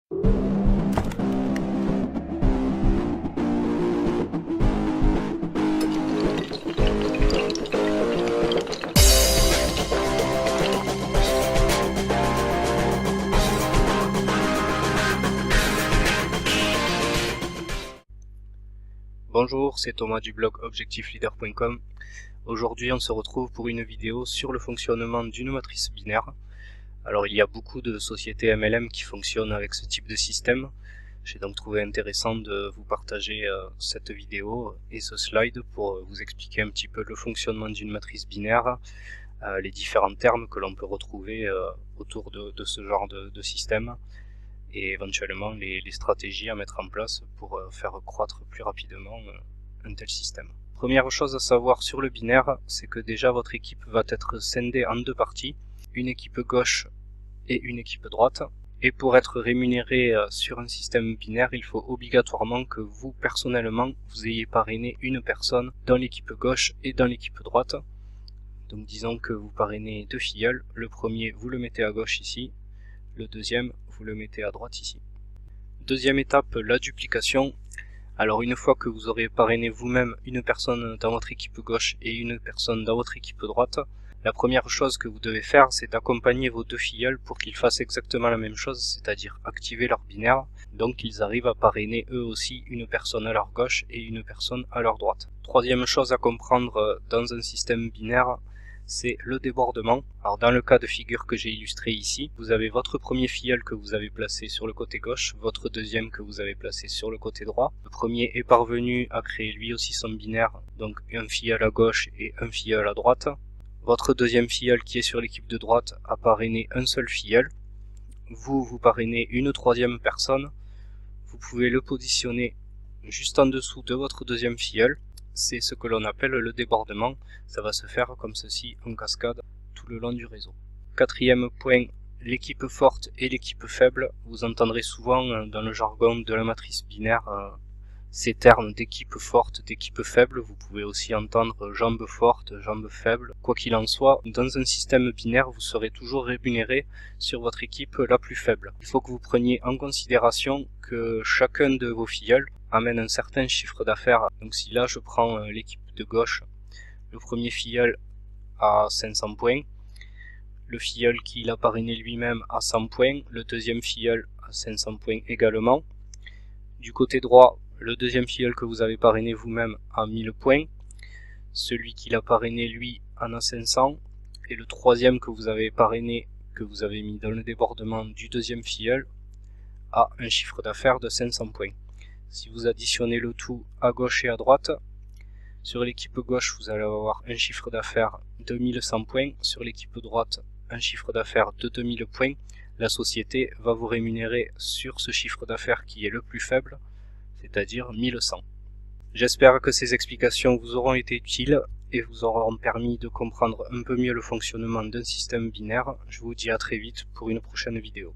Bonjour, c'est Thomas du blog objectifleader.com. Aujourd'hui on se retrouve pour une vidéo sur le fonctionnement d'une matrice binaire. Alors il y a beaucoup de sociétés MLM qui fonctionnent avec ce type de système. J'ai donc trouvé intéressant de vous partager cette vidéo et ce slide pour vous expliquer un petit peu le fonctionnement d'une matrice binaire, les différents termes que l'on peut retrouver autour de ce genre de système, et éventuellement les stratégies à mettre en place pour faire croître plus rapidement un tel système. Première chose à savoir sur le binaire, c'est que déjà votre équipe va être scindée en deux parties, une équipe gauche et une équipe droite. Et pour être rémunéré sur un système binaire, il faut obligatoirement que vous, personnellement, vous ayez parrainé une personne dans l'équipe gauche et dans l'équipe droite. Donc disons que vous parrainez deux filleuls, le premier vous le mettez à gauche ici, le deuxième vous le mettez à droite ici. Deuxième étape, la duplication. Alors une fois que vous aurez parrainé vous-même une personne dans votre équipe gauche et une personne dans votre équipe droite, la première chose que vous devez faire, c'est d'accompagner vos deux filleuls pour qu'ils fassent exactement la même chose, c'est-à-dire activer leur binaire, donc qu'ils arrivent à parrainer eux aussi une personne à leur gauche et une personne à leur droite. Troisième chose à comprendre dans un système binaire, c'est le débordement. Alors dans le cas de figure que j'ai illustré ici, vous avez votre premier filleul que vous avez placé sur le côté gauche, votre deuxième que vous avez placé sur le côté droit. Le premier est parvenu à créer lui aussi son binaire, donc un filleul à gauche et un filleul à droite. Votre deuxième filleul qui est sur l'équipe de droite a parrainé un seul filleul. Vous parrainez une troisième personne. Vous pouvez le positionner juste en dessous de votre deuxième filleul. C'est ce que l'on appelle le débordement. Ça va se faire comme ceci en cascade tout le long du réseau. Quatrième point, l'équipe forte et l'équipe faible. Vous entendrez souvent dans le jargon de la matrice binaire ces termes d'équipe forte, d'équipe faible. Vous pouvez aussi entendre jambes fortes, jambes faibles. Quoi qu'il en soit, dans un système binaire, vous serez toujours rémunéré sur votre équipe la plus faible. Il faut que vous preniez en considération que chacun de vos filleuls amène un certain chiffre d'affaires. Donc si là je prends l'équipe de gauche, le premier filleul a 500 points, le filleul qui l'a parrainé lui-même a 100 points, le deuxième filleul a 500 points également. Du côté droit, le deuxième filleul que vous avez parrainé vous-même a 1000 points, celui qui l'a parrainé lui en a 500, et le troisième que vous avez parrainé, que vous avez mis dans le débordement du deuxième filleul, a un chiffre d'affaires de 500 points. Si vous additionnez le tout à gauche et à droite, sur l'équipe gauche vous allez avoir un chiffre d'affaires de 1100 points, sur l'équipe droite un chiffre d'affaires de 2000 points. La société va vous rémunérer sur ce chiffre d'affaires qui est le plus faible, c'est-à-dire 1100. J'espère que ces explications vous auront été utiles et vous auront permis de comprendre un peu mieux le fonctionnement d'un système binaire. Je vous dis à très vite pour une prochaine vidéo.